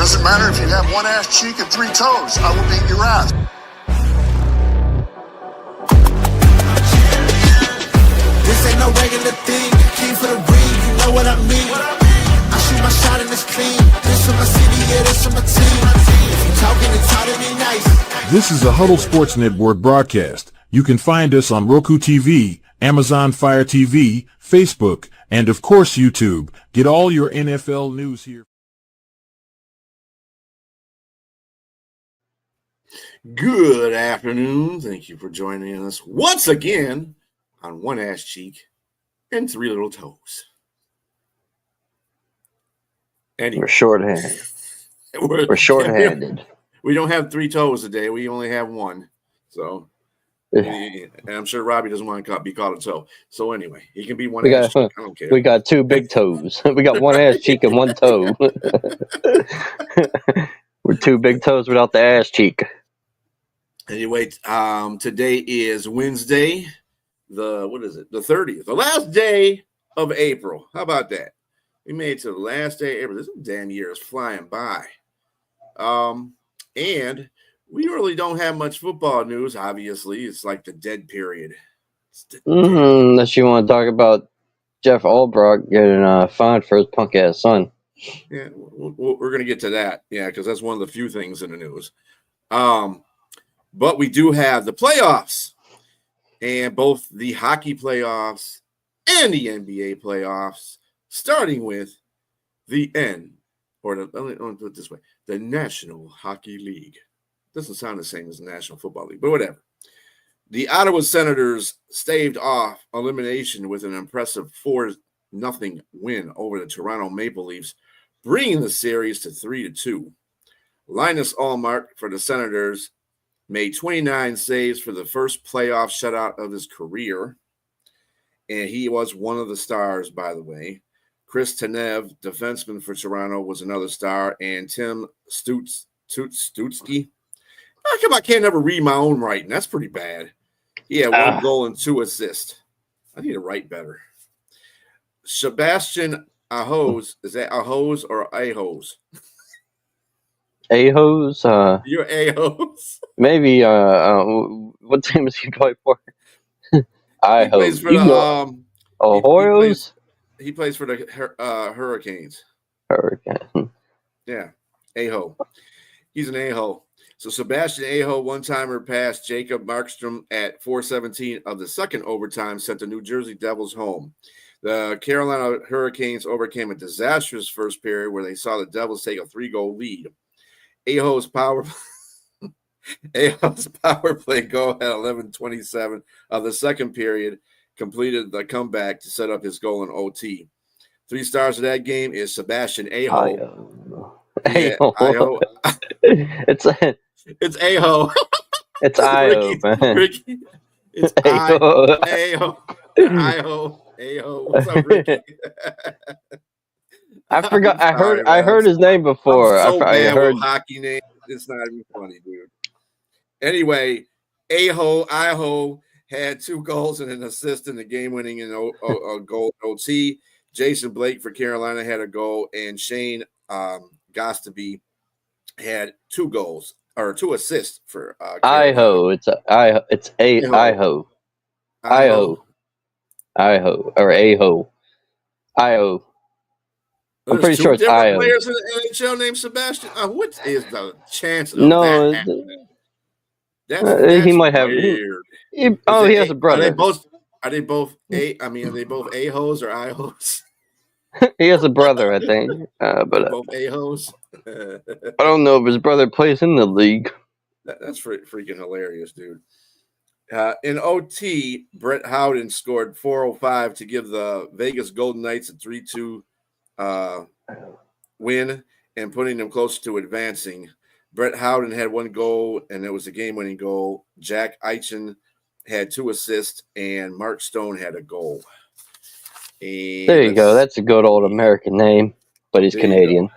Doesn't matter if you have one ass cheek and three toes. I will beat your ass. This ain't no regular thing. Came for the ring, you know what I mean. I shoot my shot and it's clean. This for my city, yeah, this for my team. If you talking, it's how to be nice. This is a Huddle Sports Network broadcast. You can find us on Roku TV, Amazon Fire TV, Facebook, and of course YouTube. Get all your NFL news here. Good afternoon. Thank you for joining us once again on One Ass Cheek and Three Little Toes. Anyway, We're shorthanded. We're shorthanded. We don't have three toes today. We only have one. So, and I'm sure Robbie doesn't want to be called a toe. So anyway, he can be one ass cheek. I don't care. We got two big toes. We got one ass cheek and one toe. We're two big toes without the ass cheek. Anyway, today is Wednesday, the 30th, the last day of April. How about that? We made it to the last day of April. This damn year is flying by. And we really don't have much football news, obviously. It's like the dead period. Unless you want to talk about Jeff Albrock getting fined for his punk-ass son. Yeah, we're going to get to that. Yeah, because that's one of the few things in the news. But we do have the playoffs, and both the hockey playoffs and the NBA playoffs, starting with the let me put it this way, the National Hockey League. Doesn't sound the same as the National Football League, but whatever. The Ottawa Senators staved off elimination with an impressive 4-0 win over the Toronto Maple Leafs, bringing the series to 3-2. Linus Ullmark for the Senators made 29 saves for the first playoff shutout of his career. And he was one of the stars, by the way. Chris Tanev, defenseman for Toronto, was another star. And Tim Stutzky. How come I can't never read my own writing? That's pretty bad. He had one goal and 2 assists. I need to write better. Sebastian Ahos. Is that Ahos or Ahos? Ahos? You're Ahos. Maybe, what team does he play for? He plays for the Ahoyos? He plays for the Hurricanes. Hurricane. Yeah, Aho. He's an Aho. So Sebastian Aho, one-timer past Jacob Markstrom at 4:17 of the second overtime, sent the New Jersey Devils home. The Carolina Hurricanes overcame a disastrous first period where they saw the Devils take a 3-goal lead. Aho's power play goal at 11:27 of the second period completed the comeback to set up his goal in OT. 3 stars of that game is Sebastian Aho. Aho. It's Aho. It's Aho, man. Ricky. It's Aho. Aho. What's up, Ricky? I forgot. I heard his name before. I heard hockey name. It's not even funny, dude. Anyway, Aho had 2 goals and an assist in the game-winning goal OT. Jason Blake for Carolina had a goal, and Shane Gostaby had 2 goals or 2 assists for Carolina. Aho. It's Aho. Or Aho. Aho. I'm pretty sure it's Aho. Players in the NHL named Sebastian. What is the chance of that happening? That's he might weird. He has a brother. Are they both Ahos or Ihos? He has a brother, I think. But both Ahos. I don't know if his brother plays in the league. That's freaking hilarious, dude. In OT, Brett Howden scored 4:05 to give the Vegas Golden Knights a 3-2 win and putting them closer to advancing. Brett Howden had 1 goal, and it was a game-winning goal. Jack Eichen had 2 assists, and Mark Stone had a goal. And there you go. That's a good old American name, but he's Canadian.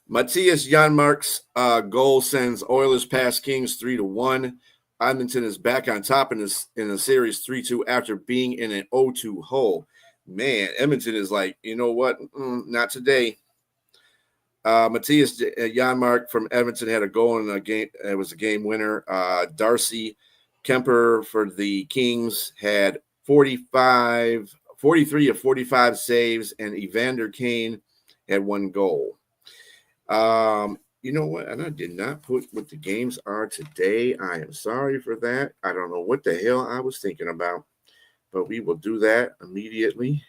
Matthias Janmark's goal sends Oilers past Kings 3-1. Edmonton is back on top in the series 3-2 after being in an 0-2 hole. Man, Edmonton is like, you know what? Not today. Matthias Janmark from Edmonton had a goal in a game. It was a game winner. Darcy Kemper for the Kings had 43 of 45 saves, and Evander Kane had 1 goal. You know what? And I did not put what the games are today. I am sorry for that. I don't know what the hell I was thinking about, but we will do that immediately.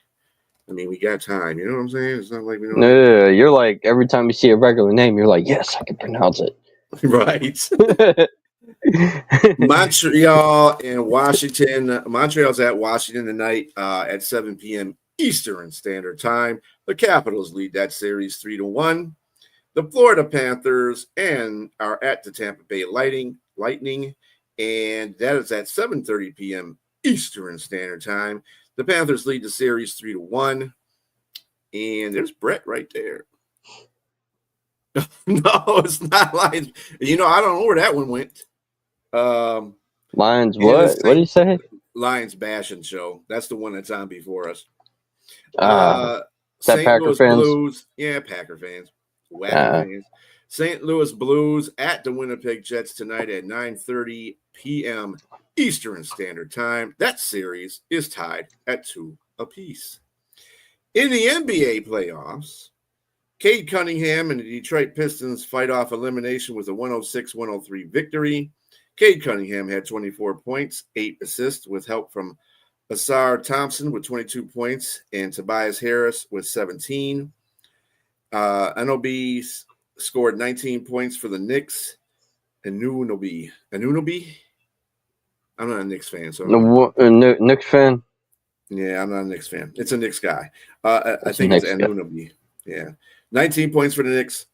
I mean, we got time. You know what I'm saying? It's not like we don't. No, you're like every time you see a regular name, you're like, yes, I can pronounce it. Right. Montreal and Washington. Montreal's at Washington tonight at 7 p.m. Eastern Standard Time. The Capitals lead that series 3-1. The Florida Panthers are at the Tampa Bay Lightning, and that is at 7:30 p.m. Eastern Standard Time. The Panthers lead the series 3-1, and there's Brett right there. No, it's not Lions. You know, I don't know where that one went. Lions, what? What do you say? Lions Bashing Show. That's the one that's on before us. St. Packer Louis fans? Blues. Yeah, Packer fans. Wacky fans. St. Louis Blues at the Winnipeg Jets tonight at 9:30 p.m. Eastern Standard Time. That series is tied at 2 apiece. In the NBA playoffs, Cade Cunningham and the Detroit Pistons fight off elimination with a 106-103 victory. Cade Cunningham had 24 points, 8 assists with help from Asar Thompson with 22 points and Tobias Harris with 17. Anunoby scored 19 points for the Knicks. Anunoby. I'm not a Knicks fan. So Knicks fan? Yeah, I'm not a Knicks fan. It's a Knicks guy. I think it's Anunoby. Yeah. 19 points for the Knicks,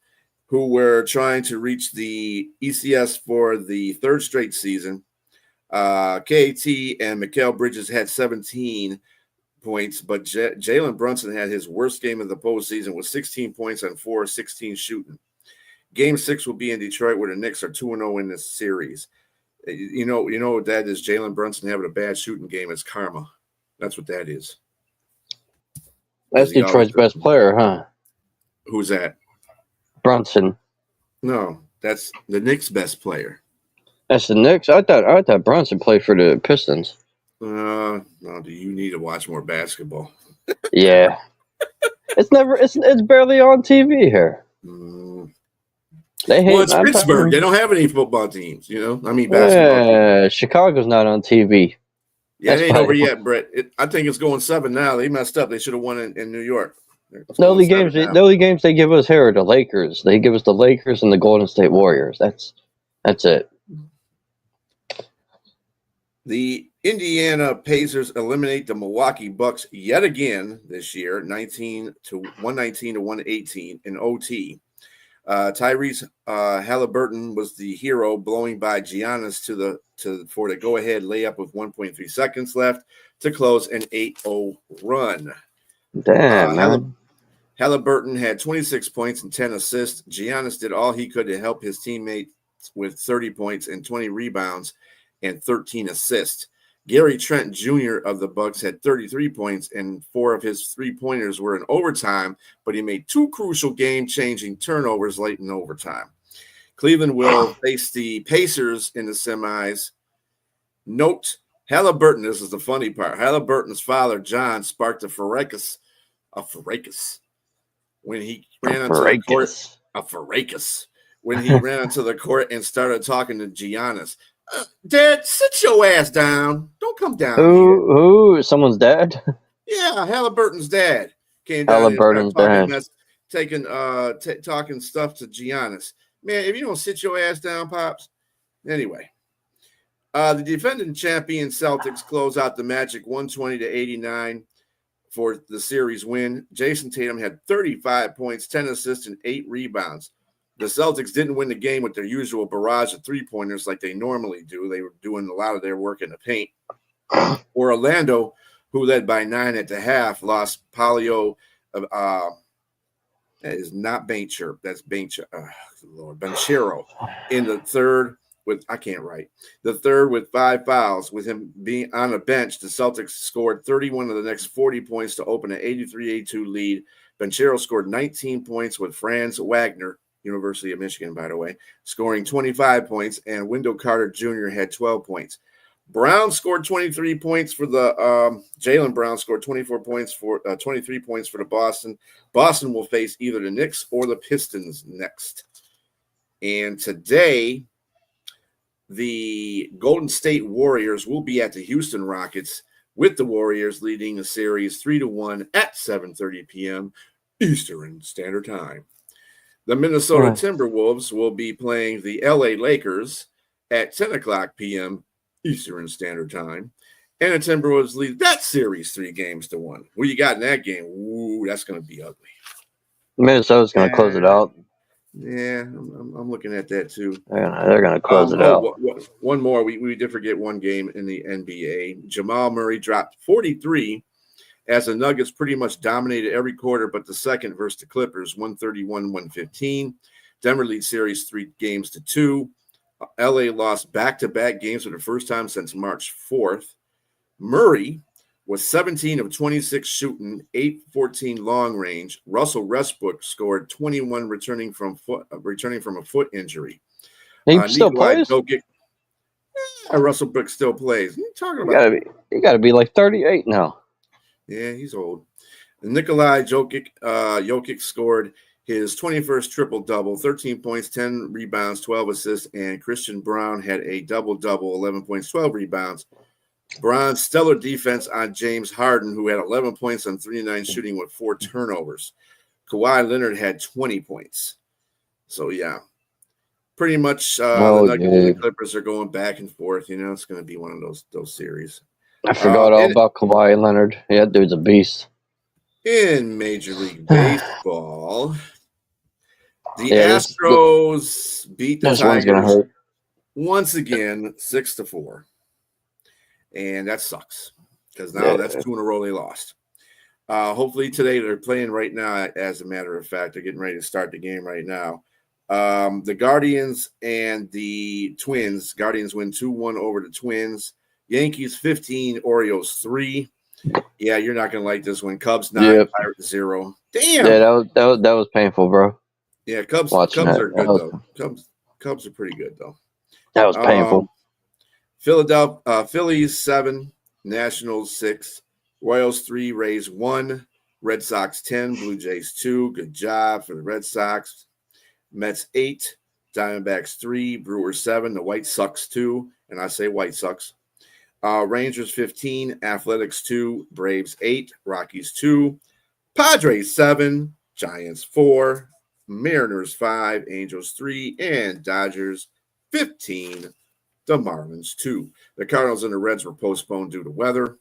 who were trying to reach the ECS for the 3rd straight season. KAT and Mikal Bridges had 17 points, but Jalen Brunson had his worst game of the postseason with 16 points on 4 of 16 shooting. Game 6 will be in Detroit, where the Knicks are 2-0 in this series. You know what that is? Jalen Brunson having a bad shooting game. It's karma. That's what that is. That's Detroit's best player, huh? Who's that? Brunson. No, that's the Knicks' best player. That's the Knicks. I thought Brunson played for the Pistons. No, do you need to watch more basketball? Yeah. It's barely on TV here. It's Pittsburgh. They don't have any football teams, I mean, basketball teams. Chicago's not on TV. Yeah, it ain't over yet, Brett. I think it's going 7 now. They messed up. They should have won in New York. The only games they give us here are the Lakers. They give us the Lakers and the Golden State Warriors. That's it. The Indiana Pacers eliminate the Milwaukee Bucks yet again this year, 119 to 118 in OT. Tyrese Halliburton was the hero, blowing by Giannis for the go-ahead layup with 1.3 seconds left to close an 8-0 run. Damn, man. Halliburton had 26 points and 10 assists. Giannis did all he could to help his teammates with 30 points and 20 rebounds and 13 assists. Gary Trent Jr. of the Bucks had 33 points, and 4 of his 3-pointers were in overtime, but he made 2 crucial game-changing turnovers late in overtime. Cleveland will face the Pacers in the semis. Note, Halliburton, this is the funny part, Halliburton's father, John, sparked a fracas when he ran onto the court. A fracas when he ran onto the court and started talking to Giannis. Dad, sit your ass down. Don't come down here. Who? Someone's dad? Yeah, Halliburton's dad came down Halliburton's dad. Talking stuff to Giannis. Man, if you don't sit your ass down, Pops. Anyway, the defending champion Celtics close out the Magic 120 to 89 for the series win. Jason Tatum had 35 points, 10 assists, and 8 rebounds. The Celtics didn't win the game with their usual barrage of 3-pointers like they normally do. They were doing a lot of their work in the paint. Orlando, who led by 9 at the half, lost Paolo. That is not Banchero. That's Banchero in the third with – I can't write. The third with 5 fouls. With him being on the bench, the Celtics scored 31 of the next 40 points to open an 83-82 lead Banchero scored 19 points with Franz Wagner, University of Michigan, by the way, scoring 25 points, and Wendell Carter Jr. had 12 points. Brown scored 23 points for the Jaylen Brown scored 24 points for 23 points for the Boston. Boston will face either the Knicks or the Pistons next. And today, the Golden State Warriors will be at the Houston Rockets, with the Warriors leading the series 3-1 at 7:30 p.m. Eastern Standard Time. The Minnesota Timberwolves will be playing the LA Lakers at 10 o'clock p.m. Eastern Standard Time. And the Timberwolves lead that series 3-1. Who you got in that game? Ooh, that's going to be ugly. Minnesota's going to close it out. Yeah, I'm looking at that too. They're going to close it out. One more. We did forget one game in the NBA. Jamal Murray dropped 43 as the Nuggets pretty much dominated every quarter but the second versus the Clippers, 131-115. Denver leads series 3-2. LA lost back-to-back games for the first time since March 4th. Murray was 17 of 26 shooting, 8-14 long range. Russell Westbrook scored 21 returning from a foot injury. He still plays? Russell Brook still plays. What are you talking about? He got to be like 38 now. Yeah, he's old. Nikolai Jokic scored his 21st triple-double, 13 points, 10 rebounds, 12 assists, and Christian Brown had a double-double, 11 points, 12 rebounds. Brown's stellar defense on James Harden, who had 11 points on 3-9 shooting with 4 turnovers. Kawhi Leonard had 20 points. So, yeah, pretty much the Nuggets and the Clippers are going back and forth. You know, it's going to be one of those series. I forgot all about Kawhi Leonard. Yeah, that dude's a beast. In Major League Baseball, the Astros beat the Tigers once again 6-4. And that sucks because now that's 2 in a row they lost. Hopefully today they're playing right now, as a matter of fact. They're getting ready to start the game right now. The Guardians and the Twins. Guardians win 2-1 over the Twins. Yankees 15, Orioles 3. Yeah, you're not going to like this one. Cubs 9, Pirates 0. Damn. Yeah, that was painful, bro. Yeah, Cubs are good, though. Cubs are pretty good, though. That was painful. Phillies 7, Nationals 6, Royals 3, Rays 1, Red Sox 10, Blue Jays 2. Good job for the Red Sox. Mets 8, Diamondbacks 3, Brewers 7, the White Sox 2, and I say White Sox. Rangers 15, Athletics 2, Braves 8, Rockies 2, Padres 7, Giants 4, Mariners 5, Angels 3, and Dodgers 15. The Marlins 2. The Cardinals and the Reds were postponed due to weather.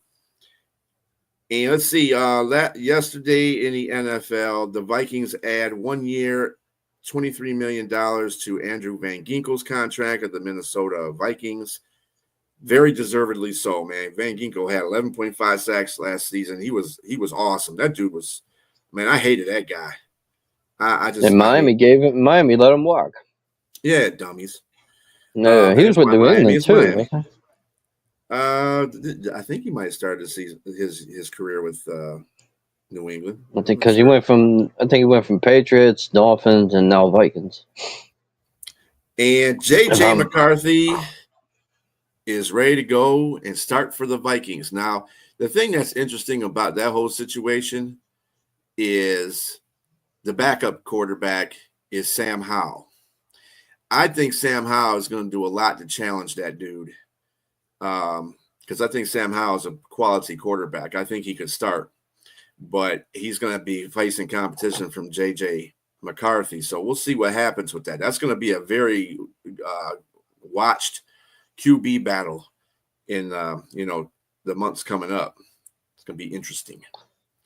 And let's see, yesterday in the NFL, the Vikings add 1 year, $23 million to Andrew Van Ginkel's contract at the Minnesota Vikings. Very deservedly so, man. Van Ginkel had 11.5 sacks last season. He was awesome. That dude was, man, I hated that guy. Miami let him walk. Yeah, dummies. No, he was with New England too. I think he might have started his career with New England. I think because he went from Patriots, Dolphins, and now Vikings. And J.J. McCarthy is ready to go and start for the Vikings. Now, the thing that's interesting about that whole situation is the backup quarterback is Sam Howell. I think Sam Howell is going to do a lot to challenge that dude because I think Sam Howell is a quality quarterback. I think he could start, but he's going to be facing competition from J.J. McCarthy. So we'll see what happens with that. That's going to be a very watched QB battle in the months coming up. It's going to be interesting.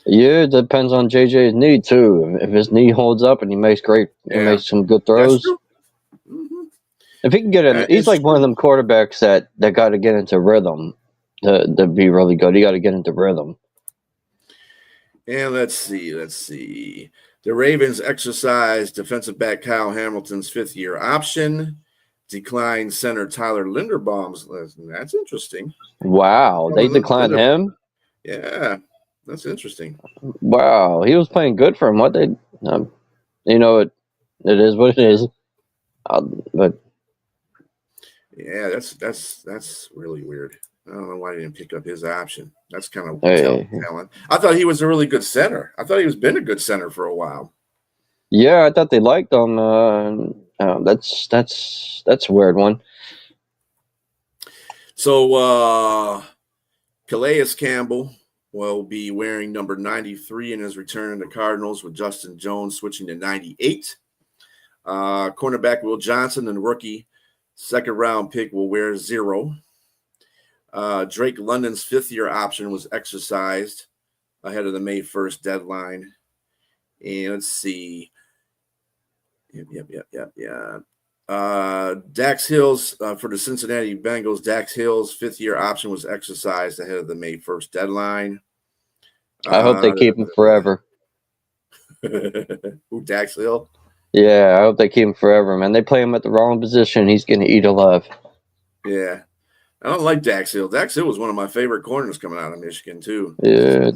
Yeah, it depends on JJ's knee too. If his knee holds up and he makes some good throws. Mm-hmm. If he can get in, he's like one of them quarterbacks that got to get into rhythm to be really good. He got to get into rhythm. And let's see. The Ravens exercised defensive back Kyle Hamilton's 5th-year option. Declined center Tyler Linderbaum's. That's interesting. Wow, they declined him? Yeah. That's interesting. Wow, he was playing good for him. What they, it is what it is. But yeah, that's really weird. I don't know why they didn't pick up his option. That's kind of hey, talent. I thought he was a really good center. I thought he was been a good center for a while. yeah, I thought they liked him. That's a weird one. So Calais Campbell will be wearing number 93 in his return to the Cardinals, with Justin Jones switching to 98. Cornerback Will Johnson and rookie second-round pick will wear 0. Drake London's fifth-year option was exercised ahead of the May 1st deadline. And let's see. Yep. Dax Hills for the Cincinnati Bengals. Dax Hills' fifth-year option was exercised ahead of the May 1st deadline. I hope they keep him forever. Who, Dax Hill? Yeah, I hope they keep him forever, man. They play him at the wrong position. He's going to eat alive. Yeah. I don't like Dax Hill. Dax Hill was one of my favorite corners coming out of Michigan, too. Yeah.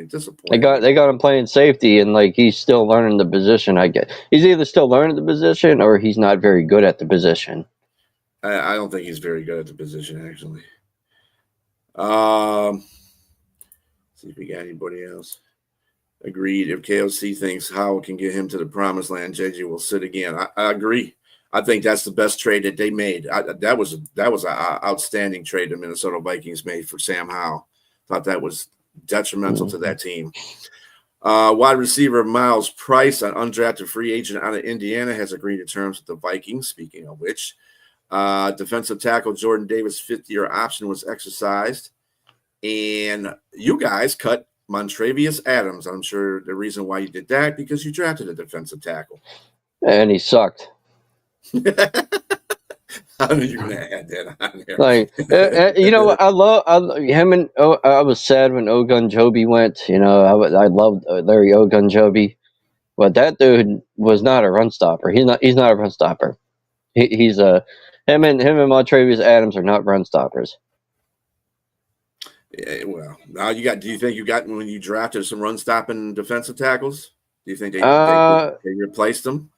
Disappointing. They got him playing safety, and like he's still learning the position. I guess he's either still learning the position or he's not very good at the position. I don't think he's very good at the position, actually. See if we got anybody else. Agreed. If KOC thinks Howell can get him to the promised land, JJ will sit again. I agree. I think that's the best trade that they made. That was an outstanding trade the Minnesota Vikings made for Sam Howell. Thought that was detrimental to that team. Wide receiver Miles Price, an undrafted free agent out of Indiana, has agreed to terms with the Vikings. Speaking of which, defensive tackle Jordan Davis' fifth-year option was exercised, and you guys cut Montravius Adams. I'm sure the reason why you did that because you drafted a defensive tackle, and he sucked. I knew you were gonna add that on there. Like, you know, I love him, and I was sad when Ogunjobi went. You know, I loved Larry Ogunjobi, but that dude was not a run stopper. He's not a run stopper. He's him and Montravius Adams are not run stoppers. Yeah, well, now you got. Do you think you got when you drafted some run stopping defensive tackles? Do you think they replaced them?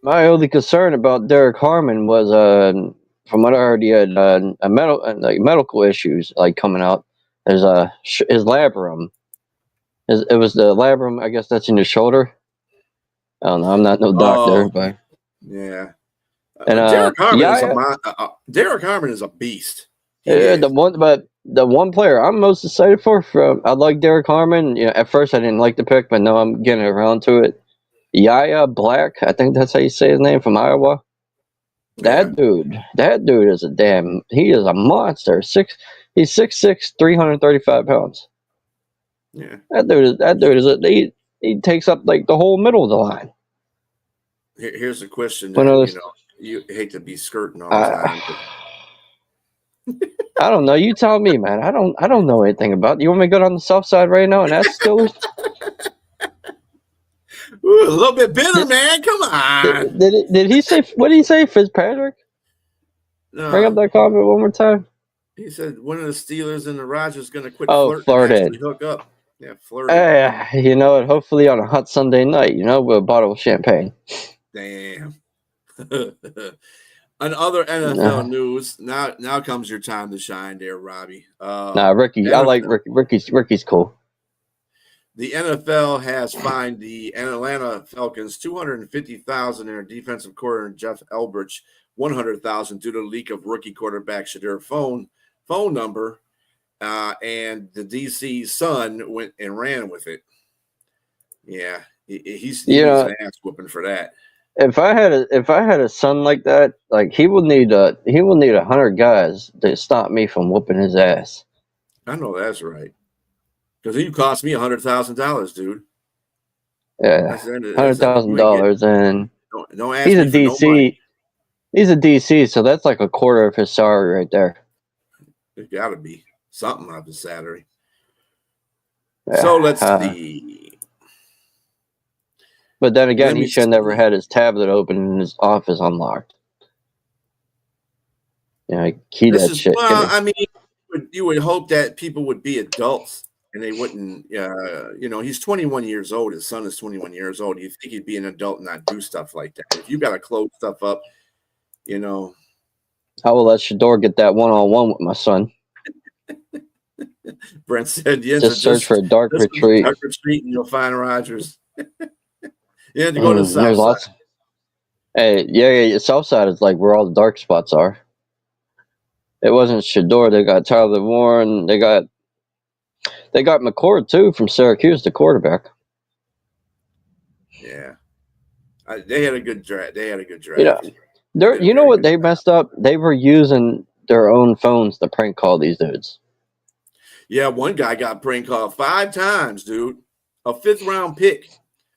My only concern about Derek Harmon was, from what I heard, he had medical issues like coming out. There's his labrum. It was the labrum. I guess that's in his shoulder. I don't know. I'm not no doctor, but yeah. And Derek Harmon is a beast. The one player I'm most excited for, I like Derek Harmon. You know, at first I didn't like the pick, but now I'm getting around to it. Yaya Black, I think that's how you say his name, from Iowa. That dude is he is a monster. He's 6'6", 335 pounds. Yeah. That dude is he takes up like the whole middle of the line. Here's a question that, you hate to be skirting all the time. I don't know. You tell me, man. I don't know anything about it. You want me to go on the south side right now and ask Steelers? Ooh, a little bit bitter, man. Come on. Did he say? What did he say, Fitzpatrick? No. Bring up that comment one more time. He said one of the Steelers and the Rodgers going to quit flirting. And hook up. Yeah, flirting. You know what? Hopefully on a hot Sunday night, with a bottle of champagne. Damn. On other NFL news, now comes your time to shine there, Robbie. Ricky. NFL, I like Ricky. Ricky's cool. The NFL has fined the Atlanta Falcons $250,000 and their defensive coordinator Jeff Elbridge $100,000 due to the leak of rookie quarterback Shadir phone number, and the DC's son went and ran with it. Yeah, he's an ass whooping for that. If I had a son like that, like he will need 100 guys to stop me from whooping his ass. I know that's right. Because you cost me $100,000, dude. Yeah, $100,000, and don't ask he's me a DC. For no money. He's a DC, so that's like a quarter of his salary right there. It got to be something of his salary. Yeah, so let's see. But then again, he should have never had his tablet open and his office unlocked. Yeah, key that shit. Well, I mean, you would hope that people would be adults and they wouldn't. He's 21 years old. His son is 21 years old. You think he'd be an adult and not do stuff like that? If you got to close stuff up, I will let Shador get that one-on-one with my son. Brent said, "Yes, just search for a dark retreat. Dark retreat, and you'll find Rodgers." You have to go to the south there's side. Lots. Hey, yeah, south side is like where all the dark spots are. It wasn't Shador. They got Tyler Warren. They got McCord too from Syracuse, the quarterback. Yeah, they had a good draft. You know what they messed up? They were using their own phones to prank call these dudes. Yeah, one guy got prank called 5 times, dude. A 5th round pick.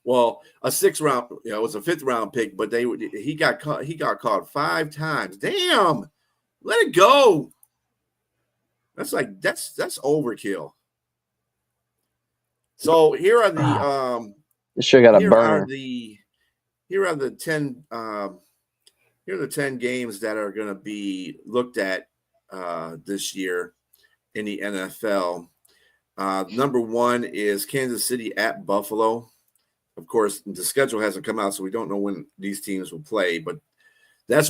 Well, a 6th round. It was a 5th round pick, but he got called 5 times. Damn, let it go. That's overkill. So here are the This sure got a burner. Here are the 10 games that are going to be looked at this year in the NFL. Number 1 is Kansas City at Buffalo. Of course, the schedule hasn't come out, so we don't know when these teams will play. But that's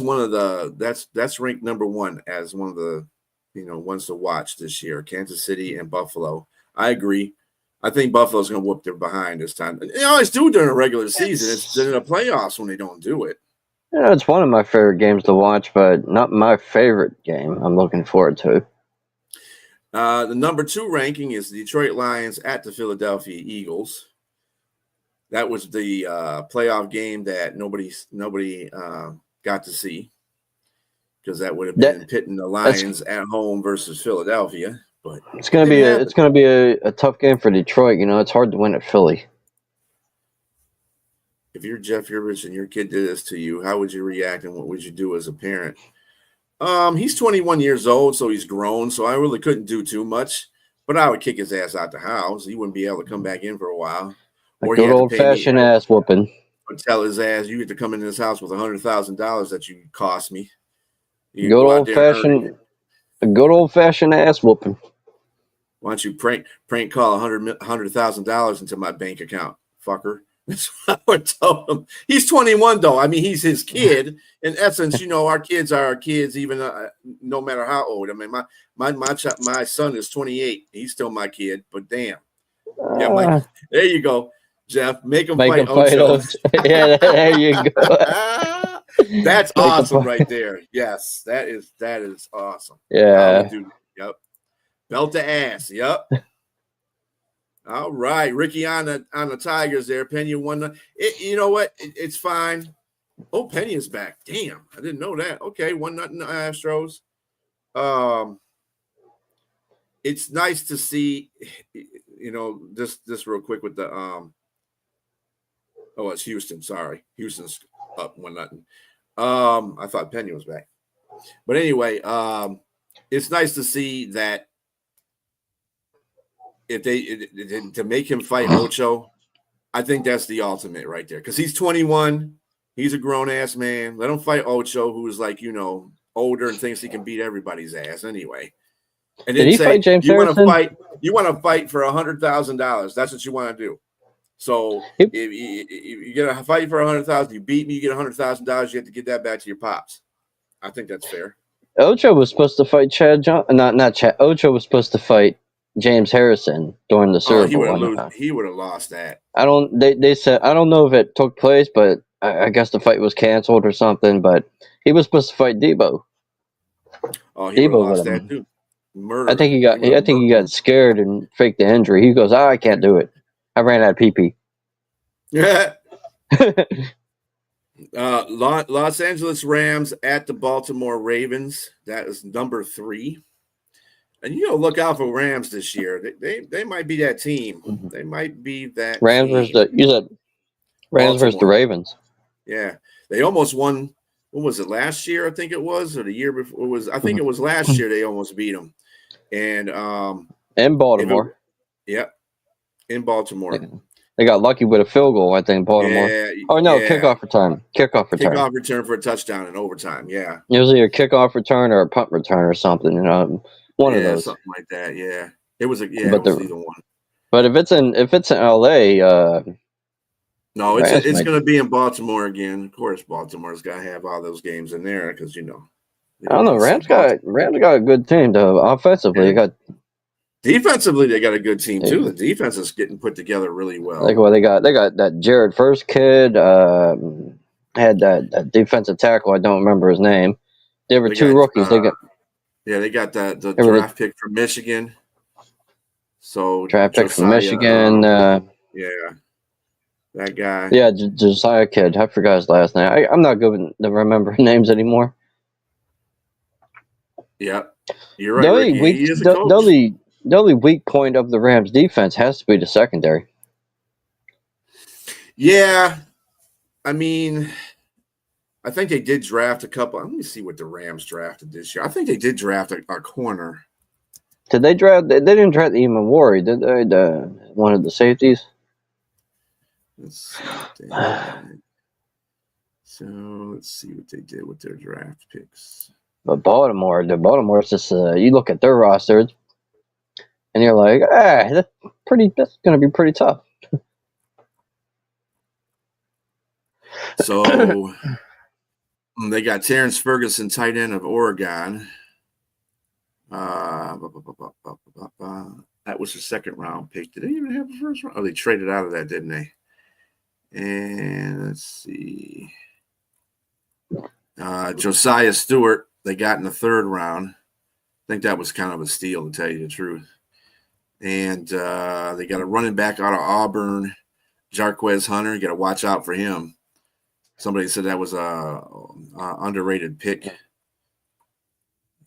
that's ranked number 1 as one of the ones to watch this year. Kansas City and Buffalo. I agree. I think Buffalo's going to whoop their behind this time. They always do during a regular season. It's in the playoffs when they don't do it. Yeah, it's one of my favorite games to watch, but not my favorite game I'm looking forward to. The number 2 ranking is the Detroit Lions at the Philadelphia Eagles. That was the playoff game that nobody got to see, because that would have been pitting the Lions at home versus Philadelphia. But it's gonna be a tough game for Detroit. It's hard to win at Philly. If you're Jeff Yurich and your kid did this to you, how would you react, and what would you do as a parent? He's 21 years old, so he's grown, so I really couldn't do too much. But I would kick his ass out the house. He wouldn't be able to come back in for a while. Or good old-fashioned ass whooping. Or tell his ass, you get to come in this house with $100,000 that you cost me. A good old-fashioned ass whooping. Why don't you prank call $100,000 into my bank account, fucker? That's what I would tell him. He's 21, though. I mean, he's his kid. In essence, our kids are our kids, even no matter how old. I mean, my son is 28. He's still my kid, but damn. Yeah, there you go, Jeff. Make him fight Ocho. Yeah, there you go. That's awesome right there. Yes, that is awesome. Yeah. Yep. Belt to ass. Yep. All right, Ricky on the Tigers there. Pena won. You know what? It's fine. Oh, Pena's back. Damn, I didn't know that. Okay, 1-0 Astros. It's nice to see. This real quick with the it's Houston. Sorry, Houston's up 1-0. I thought Pena was back, but anyway, it's nice to see that. If to make him fight Ocho, I think that's the ultimate right there, because he's 21. He's a grown ass man. Let him fight Ocho, who is older and thinks he can beat everybody's ass anyway. And then fight James Harrison? You want to fight for $100,000. That's what you want to do. So if you get a fight for $100,000, you beat me, you get $100,000. You have to get that back to your pops. I think that's fair. Ocho was supposed to fight not Chad. Ocho was supposed to fight James Harrison during the Super Bowl. He would have lost that. They said, I don't know if it took place, but I guess the fight was canceled or something. But he was supposed to fight Debo. Oh, he would have lost that too. Murder. I think he got scared and faked the injury. He goes, I can't do it. I ran out of PP. Yeah. Los Angeles Rams at the Baltimore Ravens. That is number 3. And look out for Rams this year. They might be that team. They might be that Rams team. Rams versus the Ravens. Yeah, they almost won. What was it, last year? I think it was, or the year before. I think it was last year. They almost beat them. And in Baltimore. In Baltimore. They got lucky with a field goal, I think, Baltimore. Kickoff return. Kickoff return for a touchdown in overtime. Yeah. It was either a kickoff return or a punt return or something. One of those. Something like that. Yeah. It was either one. But if it's in LA, No, Rams it's might. going to be in Baltimore again. Of course, Baltimore's got to have all those games in there because they I don't don't know. want to see Baltimore. Rams got a good team though. Offensively, they got Defensively, they got a good team too. The defense is getting put together really well. like they got that Jared First kid. Had that defensive tackle. I don't remember his name. There were two rookies. They got the draft pick from Michigan. So draft pick from Josiah, Michigan. yeah, that guy. Yeah, Josiah kid. I forgot his last name. I'm not good with remembering names anymore. Yep, you're right, Ricky. He is a coach. The only weak point of the Rams defense has to be the secondary. Yeah, I mean, I think they did draft a couple. Let me see what the Rams drafted this year. I think they did draft a corner. Did they draft? They didn't draft Eamon Worry, did they? One of the safeties. Let's see what they had. So let's see what they did with their draft picks. But Baltimore's just you look at their rosters, and you're like, that's going to be pretty tough. So they got Terrence Ferguson, tight end of Oregon. That was the second round pick. Did they even have a first round? Oh, they traded out of that, didn't they? And let's see. Josiah Stewart, they got in the third round. I think that was kind of a steal, to tell you the truth. And they got a running back out of Auburn, Jarquez Hunter. You got to watch out for him. Somebody said that was a underrated pick.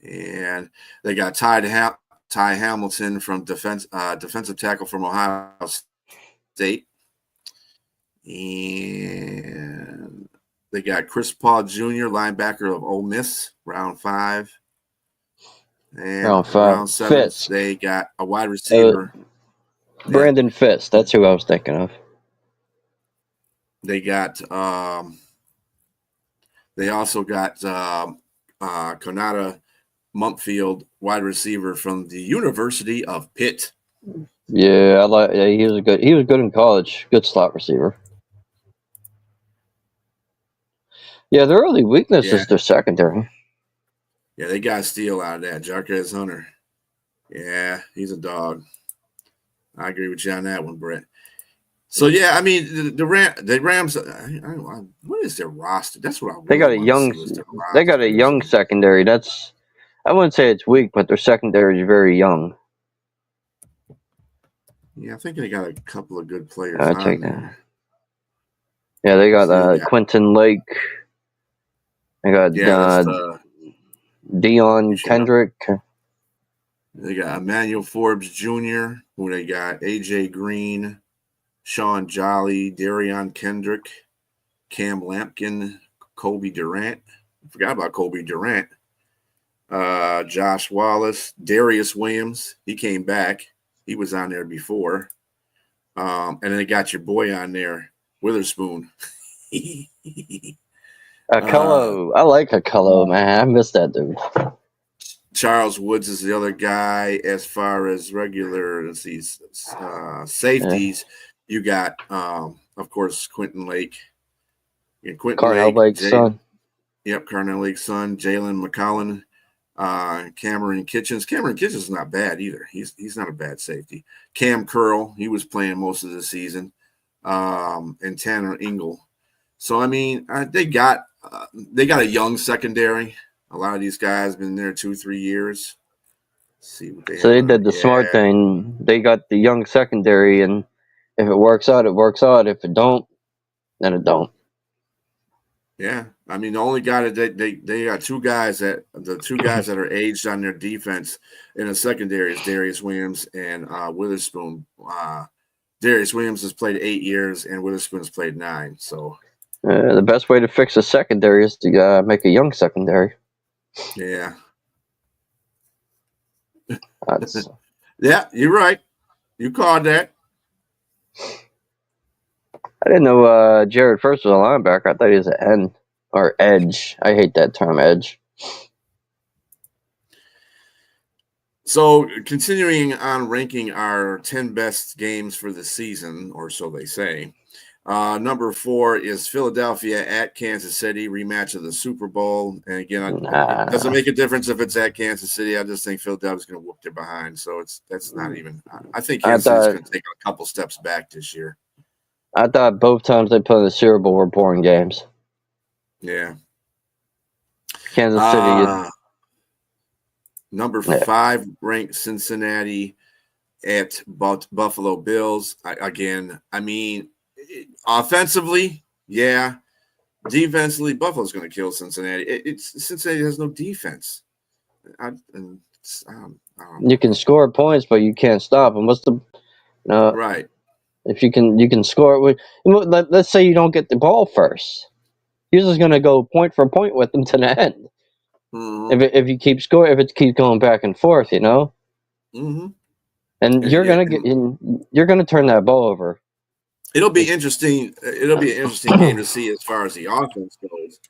And they got Ty Hamilton from defensive tackle from Ohio State. And they got Chris Paul Jr., linebacker of Ole Miss, round 5. And round 7, Fitz. they got a wide receiver. Brandon Fitz. That's who I was thinking of. They got they also got Konata Mumpfield, wide receiver from the University of Pitt. Yeah, he was good in college. Good slot receiver. Yeah, their only weakness is their secondary. Yeah, they got a steal out of that. Jarquez Hunter. Yeah, he's a dog. I agree with you on that one, Brett. So yeah, I mean the Rams. What is their roster? That's what I really They got a young secondary. That's, I wouldn't say it's weak, but their secondary is very young. Yeah, I think they got a couple of good players. I'll take that. Yeah, they got Quentin Lake. They got Deion Kendrick. They got Emmanuel Forbes Jr., who they got AJ Green, Sean Jolly, Darion Kendrick, Cam Lampkin, Kobe Durant. I forgot about Kobe Durant. Josh Wallace, Darius Williams. He came back. He was on there before. And then they got your boy on there, Witherspoon. Akello. I like Akello, man. I miss that dude. Charles Woods is the other guy. As far as regular safeties, you got, of course, Quentin Lake. Carnell Lake's son. Yep, Carnell Lake's son. Jalen McCollin. Cameron Kitchens. Cameron Kitchens is not bad either. He's not a bad safety. Cam Curl, he was playing most of the season. And Tanner Engel. So I mean, they got a young secondary. A lot of these guys have been there 2-3 years. Let's see what they. So they did the smart thing. They got the young secondary, and if it works out, it works out. If it don't, then it don't. Yeah, I mean, the only guy that they got two guys that are aged on their defense in the secondary is Darius Williams and Witherspoon. Darius Williams has played 8 years and Witherspoon has played 9. So the best way to fix a secondary is to make a young secondary. Yeah. Yeah, you're right. You called that. I didn't know Jared First was a linebacker. I thought he was an end or edge. I hate that term, edge. So continuing on ranking our 10 best games for the season, or so they say. Number 4 is Philadelphia at Kansas City, rematch of the Super Bowl. And again, it doesn't make a difference if it's at Kansas City. I just think Philadelphia's going to whoop their behind. So that's not even. I think Kansas City's going to take a couple steps back this year. I thought both times they played the Super Bowl were boring games. Yeah. Kansas City. Number 5 ranked Cincinnati at Buffalo Bills. I mean, offensively, yeah. Defensively, Buffalo's going to kill Cincinnati. Cincinnati has no defense. You can score points, but you can't stop them. What's the right? If you can score it. Let's say you don't get the ball first. You're just going to go point for point with them to the end. Mm-hmm. If you keep scoring, if it keeps going back and forth, Mm-hmm. And you're gonna turn that ball over. It'll be interesting. It'll be an interesting game to see as far as the offense goes.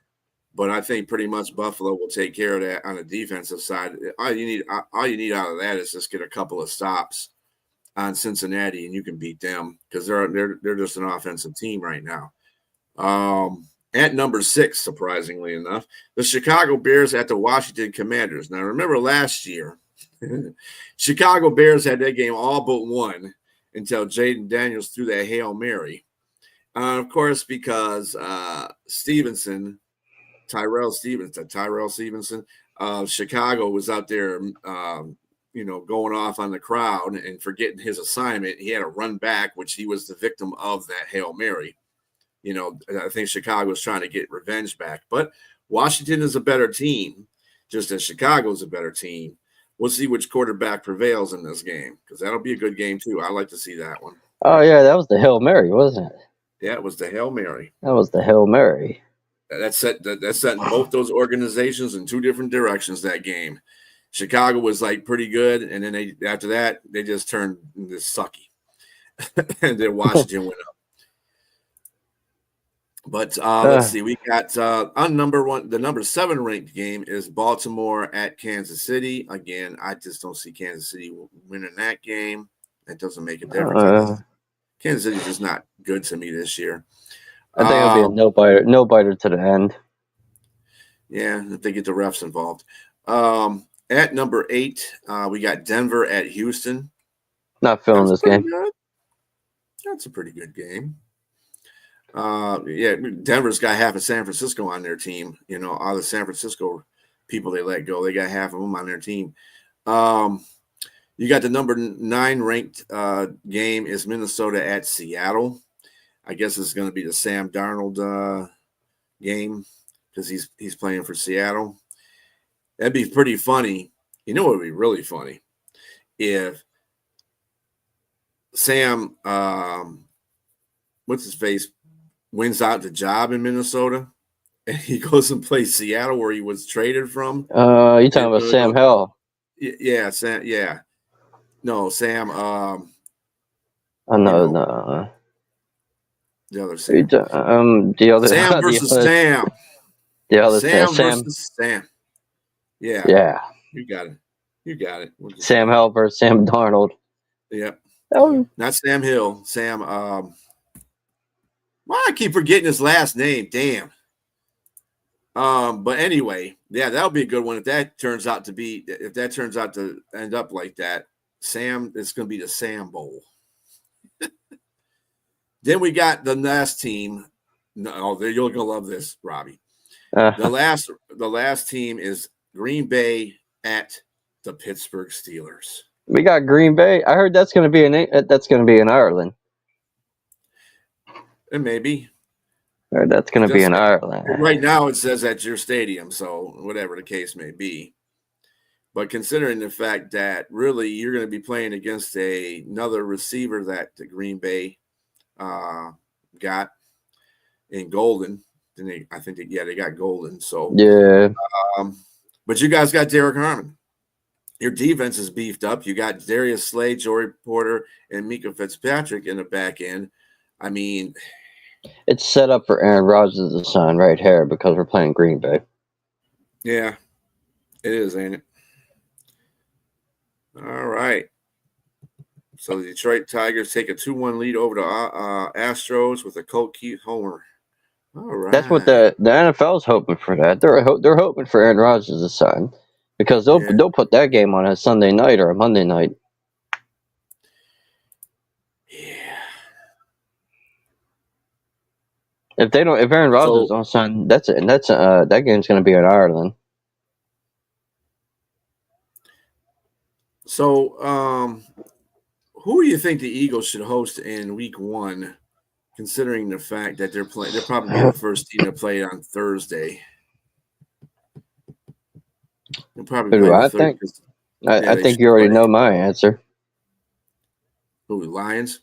But I think pretty much Buffalo will take care of that on the defensive side. All you need out of that is just get a couple of stops on Cincinnati, and you can beat them because they're just an offensive team right now. At number 6, surprisingly enough, the Chicago Bears at the Washington Commanders. Now, remember last year, Chicago Bears had that game all but one until Jaden Daniels threw that Hail Mary. Of course, because Tyrell Stevenson, Chicago was out there, going off on the crowd and forgetting his assignment. He had a run back, which he was the victim of that Hail Mary. I think Chicago was trying to get revenge back. But Washington is a better team, just as Chicago is a better team. We'll see which quarterback prevails in this game because that'll be a good game, too. I like to see that one. Oh, yeah, that was the Hail Mary, wasn't it? Yeah, it was the Hail Mary. That was the Hail Mary. That's setting both those organizations in two different directions that game. Chicago was pretty good, and then after that they just turned into sucky. And then Washington went up. But let's see. We got on the number 7 ranked game is Baltimore at Kansas City. Again, I just don't see Kansas City winning that game. That doesn't make a difference. Kansas City is just not good to me this year. I think it'll be a no biter to the end. Yeah, if they get the refs involved. At number 8, we got Denver at Houston. Not feeling this game. Good. That's a pretty good game. Denver's got half of San Francisco on their team. All the San Francisco people they let go, they got half of them on their team. You got the number 9 ranked game is Minnesota at Seattle. I guess it's going to be the Sam Darnold game because he's playing for Seattle. That'd be pretty funny. What would be really funny if Sam, what's his face, wins out the job in Minnesota, and he goes and plays Seattle where he was traded from. You talking about Sam Hell? Yeah, Sam. Yeah, no, Sam. No. The other Sam. The other Sam versus Sam. The other Sam versus Sam. Yeah. Yeah. You got it. Sam Hell versus Sam Darnold. Yep. Oh. Not Sam Hill. Sam. Why I keep forgetting his last name? Damn. But anyway, yeah, that'll be a good one if that turns out to end up like that. Sam, it's going to be the Sam Bowl. Then we got the last team. No, you're going to love this, Robbie. The last team is Green Bay at the Pittsburgh Steelers. We got Green Bay. I heard that's going to be in Ireland. And maybe. I heard that's going to be in Ireland. Right now it says at your stadium, so whatever the case may be. But considering the fact that really you're going to be playing against another receiver that the Green Bay got in Golden. Then they got Golden. So yeah. But you guys got Derek Harmon. Your defense is beefed up. You got Darius Slay, Joey Porter, and Mika Fitzpatrick in the back end. I mean, it's set up for Aaron Rodgers to sign right here because we're playing Green Bay. Yeah, it is, ain't it? All right. So the Detroit Tigers take a 2-1 lead over the Astros with a Colt Keith homer. All right. That's what the NFL's hoping for. That they're hoping for Aaron Rodgers to sign, because they'll put that game on a Sunday night or a Monday night. Yeah. If Aaron Rodgers don't sign, that game's going to be in Ireland. So, who do you think the Eagles should host in Week 1, considering the fact that they're probably the first team to play on Thursday? They'll probably play I think. I think you already know my answer. Who, Lions?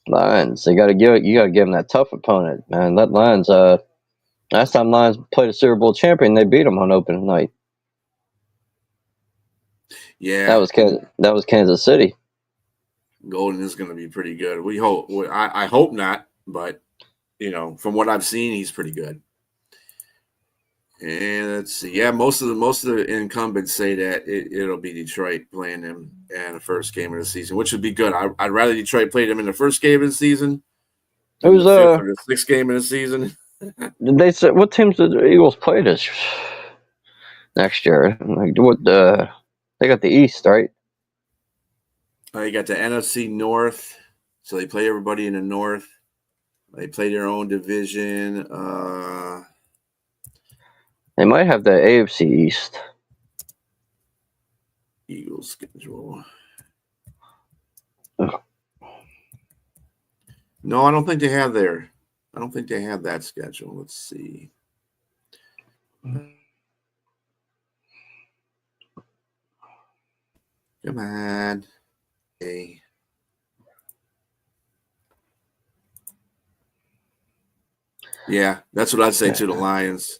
Lions. You got to give them that tough opponent, man. That Lions. Last time Lions played a Super Bowl champion, they beat them on opening night. Yeah, that was Kansas City. Golden is going to be pretty good. We hope. I hope not, but from what I've seen, he's pretty good. And let's see. Yeah, most of the incumbents say that it'll be Detroit playing them in the first game of the season, which would be good. I'd rather Detroit play them in the first game of the season. It was the sixth game of the season. Did they say what teams did the Eagles play this next year? Like what? They got the East, right? You got the NFC North, so they play everybody in the North. They play their own division. They might have the AFC East. Eagles schedule. No, I don't think they have there. I don't think they have that schedule. Let's see. Come on. Hey. Yeah, that's what I'd say to the Lions.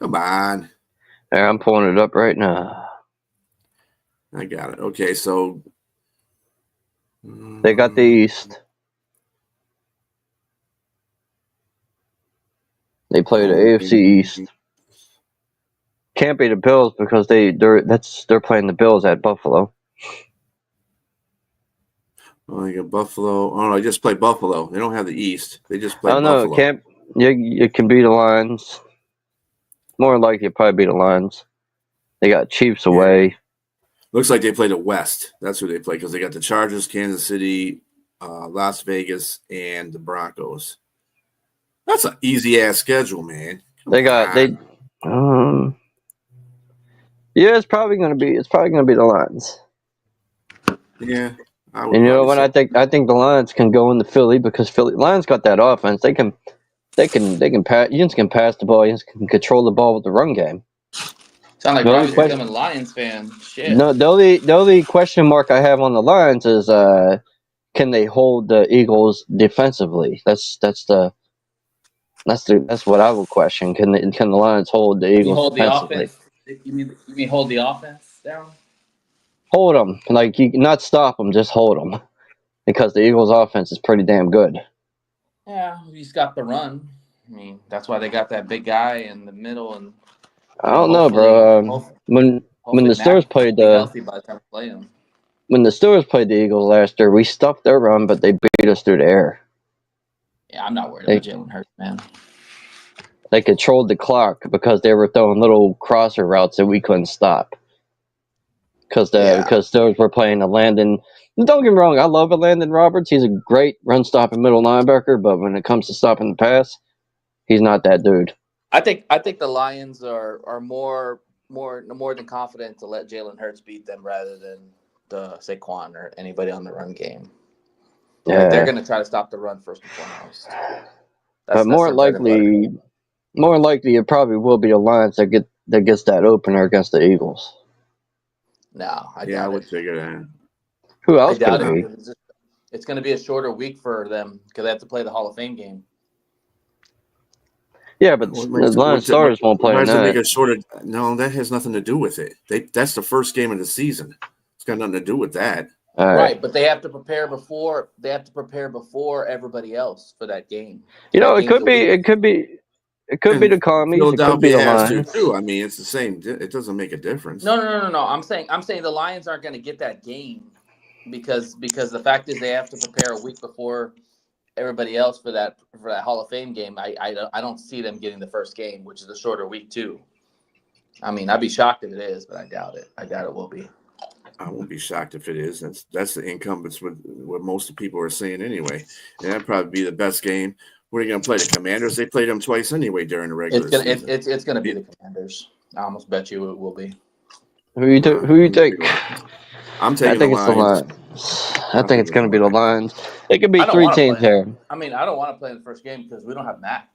Come on. Yeah, I'm pulling it up right now. I got it. Okay, so they got the East. They play the AFC East. Can't be the Bills because they're playing the Bills at Buffalo. Oh, you got Buffalo. Oh no, they just play Buffalo. They don't have the East. They just play Buffalo. Oh no, it can't. It can be the Lions. More likely, it'll probably be the Lions. They got Chiefs away. Looks like they play the West. That's who they play because they got the Chargers, Kansas City, Las Vegas, and the Broncos. That's an easy ass schedule, man. Yeah, it's probably gonna be the Lions. Yeah. And you know what? I think the Lions can go into Philly because Lions got that offense. They can pass. Yins can pass the ball. Yins can control the ball with the run game. Sound like Robbie's becoming a Lions fan. Shit. No, the only question mark I have on the Lions is can they hold the Eagles defensively? That's what I would question. Can the Lions hold the Eagles defensively? You mean hold the offense down? Hold them, like you not stop them, just hold them, because the Eagles' offense is pretty damn good. Yeah, he's got the run. I mean, that's why they got that big guy in the middle. And I don't know, bro. When the Steelers played when the Steelers played the Eagles last year, we stopped their run, but they beat us through the air. Yeah, I'm not worried about Jalen Hurts, man. They controlled the clock because they were throwing little crosser routes that we couldn't stop. Because Steelers were playing a Landon. Don't get me wrong, I love a Landon Roberts. He's a great run-stopping middle linebacker, but when it comes to stopping the pass, he's not that dude. I think the Lions are more than confident to let Jalen Hurts beat them rather than the Saquon or anybody on the run game. Yeah. Like they're going to try to stop the run first and foremost. But more likely, it probably will be the Lions that gets that opener against the Eagles. No, I would figure that. Who else could it be? It's going to be a shorter week for them because they have to play the Hall of Fame game. Yeah, but the Lions starters won't play in that. No, that has nothing to do with it. That's the first game of the season. It's got nothing to do with that. Right, but they have to prepare before. They have to prepare before everybody else for that game. You know, it could be It could be the Commies. It could be the Lions. Too. I mean, it's the same. It doesn't make a difference. No. I'm saying the Lions aren't going to get that game because the fact is they have to prepare a week before everybody else for that Hall of Fame game. I don't see them getting the first game, which is a shorter week too. I mean, I'd be shocked if it is, but I doubt it. I doubt it will be. I won't be shocked if it is. That's the incumbents with what most of the people are saying anyway. And that'd probably be the best game. What are you going to play? The Commanders? They played them twice anyway during the regular season. It's going to be the Commanders. I almost bet you it will be. Who you take? I'm taking the Lions. I think it's going to be the Lions. It could be 3 teams here. I mean, I don't want to play in the first game because we don't have Mac.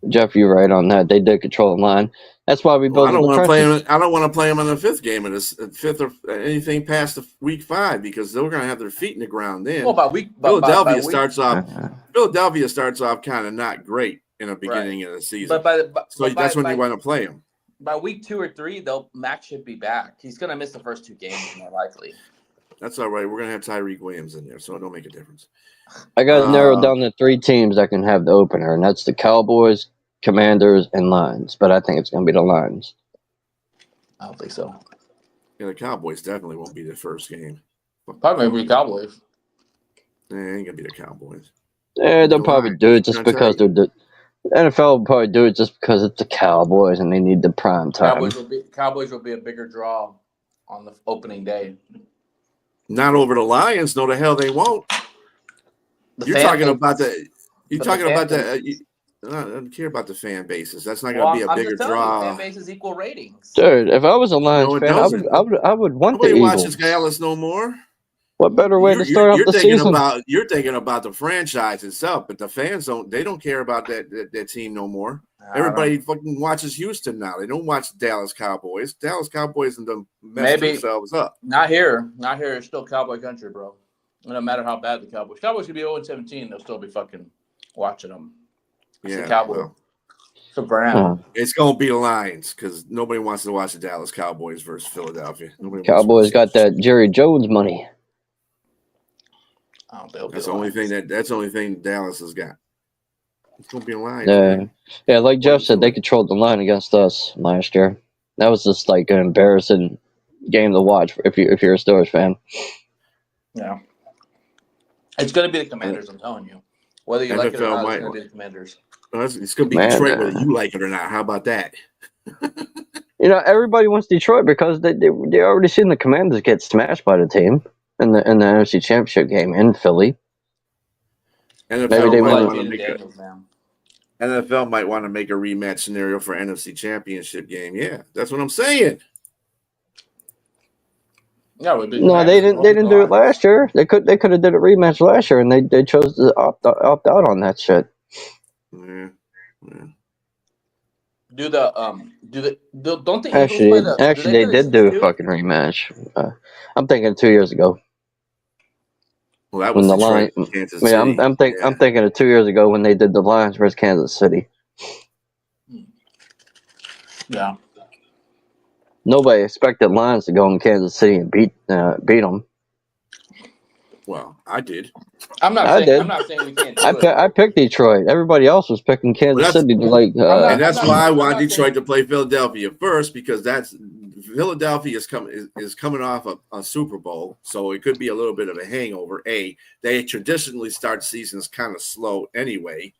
Jeff, you're right on that. They did control the line. That's why we built. I don't want to play them. I don't want to play them in the 5th game, in the 5th or anything past the week 5 because they're going to have their feet in the ground then. Well, Philadelphia starts off kind of not great in the beginning of the season. So that's when you want to play them. By week 2 or 3, Mac should be back. He's going to miss the first 2 games more likely. That's all right. We're going to have Tyreek Williams in there, so it don't make a difference. I got to narrow down the 3 teams that can have the opener, and that's the Cowboys, Commanders, and Lions. But I think it's going to be the Lions. I don't think so. Yeah, the Cowboys definitely won't be the first game. Probably be Cowboys. It ain't going to be the Cowboys. Yeah, they'll probably do it just because they're the NFL will probably do it just because it's the Cowboys and they need the prime time. Cowboys will be a bigger draw on the opening day. Not over the Lions. No, the hell they won't. You're talking about the. I don't care about the fan bases. That's not going to be a bigger draw. Fan bases equal ratings. Dude, if I was a Lions fan, I would want the Eagles. Watches Dallas no more. What better way to start off the season? You're thinking about the franchise itself, but the fans don't care about that team no more. Everybody fucking watches Houston now. They don't watch Dallas Cowboys. Dallas Cowboys and them mess themselves up. Not here. It's still Cowboy country, bro. No matter how bad the Cowboys could be 0-17, they'll still be fucking watching them. It's the Cowboy. Well, it's a brand. It's gonna be the Lions because nobody wants to watch the Dallas Cowboys versus Philadelphia. Cowboys got that Jerry Jones money. That's the only thing Dallas has got. It's gonna be a Lions. Yeah, like Jeff said, they controlled the line against us last year. That was just like an embarrassing game to watch if you're a Steelers fan. Yeah, it's gonna be the Commanders. I'm telling you, whether you like it or not, it's gonna be the Commanders. It's gonna be Detroit, whether you like it or not. How about that? Everybody wants Detroit because they already seen the Commanders get smashed by the team in the NFC Championship game in Philly. NFL might want to make a rematch scenario for NFC Championship game. Yeah, that's what I'm saying. No, they didn't do it last year. They could have did a rematch last year, and they chose to opt out on that shit. Yeah. Don't they actually they did do a fucking rematch. I'm thinking 2 years ago. Well, that was Detroit, Kansas City. I'm thinking of 2 years ago when they did the Lions versus Kansas City. Yeah. Nobody expected Lions to go in Kansas City and beat them. Well, I did. I'm not saying we can't do it. I picked Detroit. Everybody else was picking Kansas City. And that's why I want Detroit to play Philadelphia first, because Philadelphia is coming off a Super Bowl, so it could be a little bit of a hangover. They traditionally start seasons kind of slow anyway.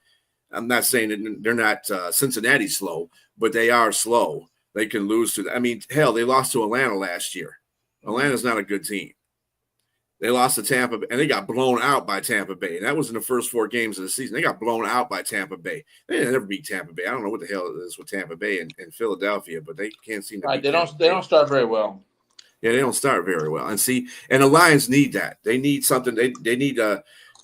I'm not saying that they're not Cincinnati slow, but they are slow. They can lose to. I mean, hell, they lost to Atlanta last year. Atlanta's not a good team. They lost to Tampa Bay, and they got blown out by Tampa Bay. And that was in the first 4 games of the season. They got blown out by Tampa Bay. They didn't ever beat Tampa Bay. I don't know what the hell it is with Tampa Bay and Philadelphia, but they can't seem to. Right, they don't start very well. Yeah, they don't start very well. And the Lions need that. They need something. They need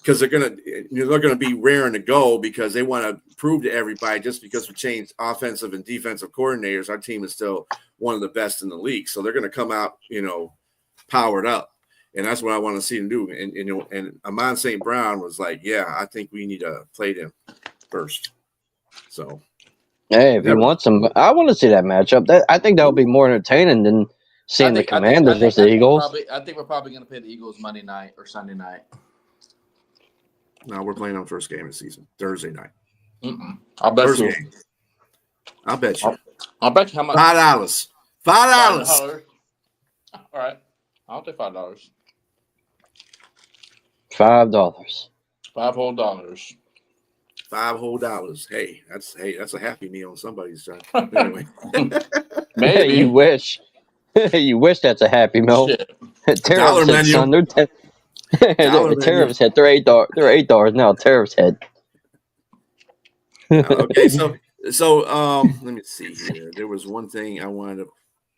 because they're gonna be raring to go because they want to prove to everybody just because we changed offensive and defensive coordinators, our team is still one of the best in the league. So they're gonna come out, powered up. And that's what I want to see them do. And Amon St. Brown was like, yeah, I think we need to play them first. So, hey, if he wants them, I want to see that matchup. I think that would be more entertaining than seeing the Commanders versus the Eagles. I think we're probably going to play the Eagles Monday night or Sunday night. No, we're playing on first game of the season, Thursday night. I'll bet first you. game. I'll bet you. I'll bet you how much? $5. $5. All right, I'll take $5. $5. $5 whole dollars. $5 whole dollars. Hey, that's a happy meal on somebody's side. Anyway, Maybe You wish. You wish that's a happy meal. Dollar Tariffs hit, menu. son. Dollar The tariffs hit. They're $8. They're $8 now. Tariffs hit. Okay, so let me see here. There was one thing I wanted to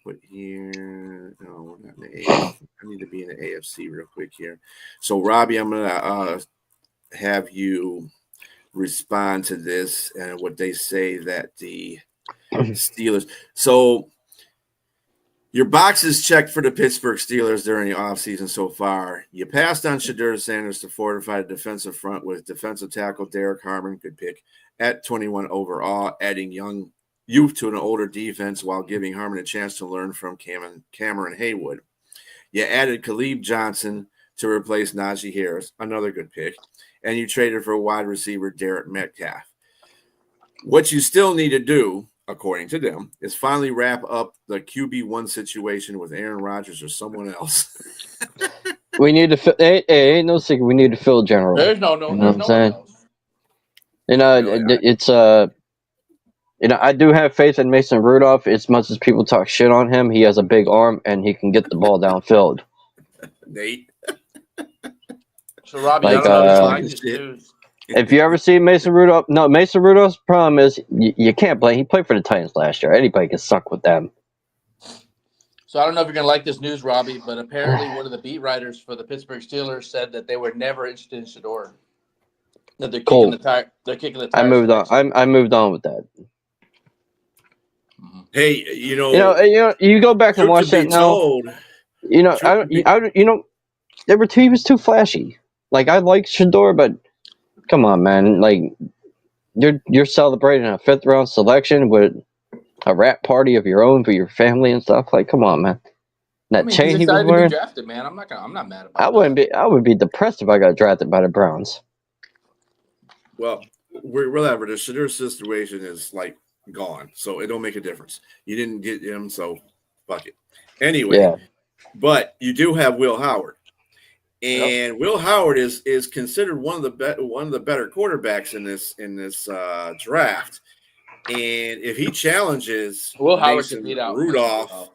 put here. No, we're not in the AFC. I need to be in the AFC real quick here. So Robbie, I'm gonna have you respond to this and what they say that the Steelers. So your boxes checked for the Pittsburgh Steelers during the offseason so far. You passed on Shedeur Sanders to fortify the defensive front with defensive tackle Derek Harmon, good pick, at 21 overall, adding youth to an older defense while giving Harmon a chance to learn from Cameron Haywood. You added Khalib Johnson to replace Najee Harris, another good pick, and you traded for wide receiver Derek Metcalf. What you still need to do, according to them, is finally wrap up the QB1 situation with Aaron Rodgers or someone else. We need to fill. Ain't no secret. We need to fill general. there's no You know what I'm one saying? else. It's I do have faith in Mason Rudolph. As much as people talk shit on him, he has a big arm and he can get the ball downfield. Nate. So Robbie, Like, I don't know if you like this news. If you ever see Mason Rudolph, Mason Rudolph's problem is you can't blame. He played for the Titans last year. Anybody can suck with them. So I don't know if you're gonna like this news, Robbie, but apparently one of the beat writers for the Pittsburgh Steelers said that they were never interested in Shedeur. That they're kicking the tire. They're kicking the tire. I moved on. I moved on with that. Hey, you go back and watch that now. He was too flashy. Like, I like Shedeur, but come on, man. Like, you're celebrating a 5th round selection with a rap party of your own for your family and stuff. Like, come on, man. That chain he was wearing. To be drafted, man. I'm not mad about I would be depressed if I got drafted by the Browns. Well, whatever. The Shedeur situation is like gone, so it don't make a difference. You didn't get him, so fuck it. Anyway, yeah. But you do have Will Howard, and Will Howard is considered one of the better quarterbacks in this draft. And if he challenges Will Howard Mason Rudolph,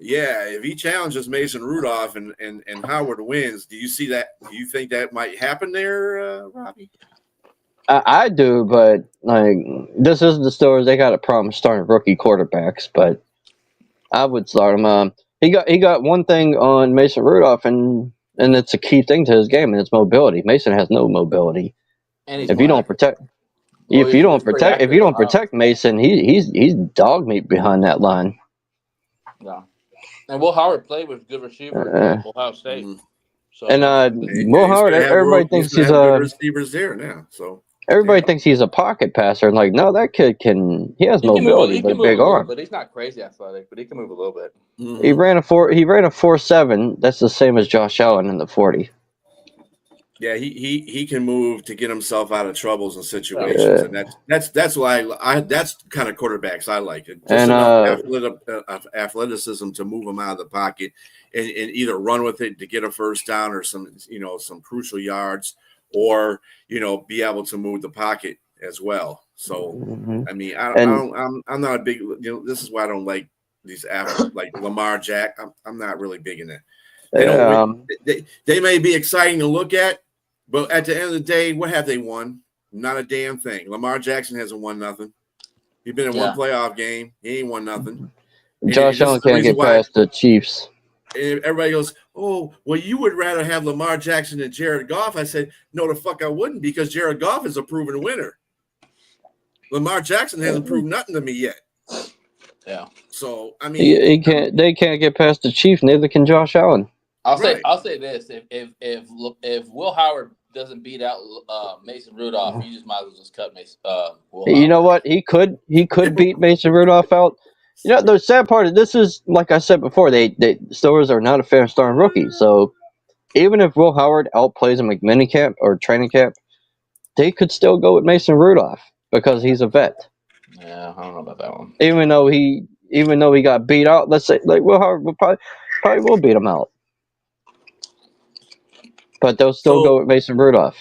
if he challenges Mason Rudolph and Howard wins, do you see that? Do you think that might happen there, Robbie? I do, but like, this isn't the Steelers. They got a problem starting rookie quarterbacks, but I would start him. He got one thing on Mason Rudolph, and it's a key thing to his game, and it's mobility. Mason has no mobility. And if you don't protect Mason, he's dog meat behind that line. Yeah, and Will Howard played with good receiver at Ohio State. So, and Will Howard, everybody thinks he's good receivers there now. So everybody thinks he's a pocket passer, and like, no, that kid he has mobility, but a big arm. But he's not crazy athletic, but he can move a little bit. Mm-hmm. He ran a 4.7. That's the same as Josh Allen in the 40. Yeah, he can move to get himself out of troubles and situations, and that's why that's the kind of quarterbacks I like. Just enough athleticism to move him out of the pocket and either run with it to get a first down or some crucial yards, or be able to move the pocket as well. So I mean, I'm not a big. This is why I don't like these like Lamar Jack. I'm not really big in that. They may be exciting to look at, but at the end of the day, what have they won? Not a damn thing. Lamar Jackson hasn't won nothing. He's been in one playoff game. He ain't won nothing. Josh Allen can't get past the Chiefs. And everybody goes, oh, well, you would rather have Lamar Jackson than Jared Goff. I said, no, the fuck I wouldn't, because Jared Goff is a proven winner. Lamar Jackson hasn't proved nothing to me yet. Yeah. So, I mean, they can't get past the Chiefs. Neither can Josh Allen. I'll say this: if Will Howard doesn't beat out Mason Rudolph, you just might as well just cut Mason. Will Howard. You know what? He could beat Mason Rudolph out. The sad part of this is, like I said before, they Steelers are not a fair starting rookie. So even if Will Howard outplays him like minicamp or training camp, they could still go with Mason Rudolph because he's a vet. Yeah, I don't know about that one. Even though he got beat out, let's say we'll probably will beat him out. But they'll still go with Mason Rudolph.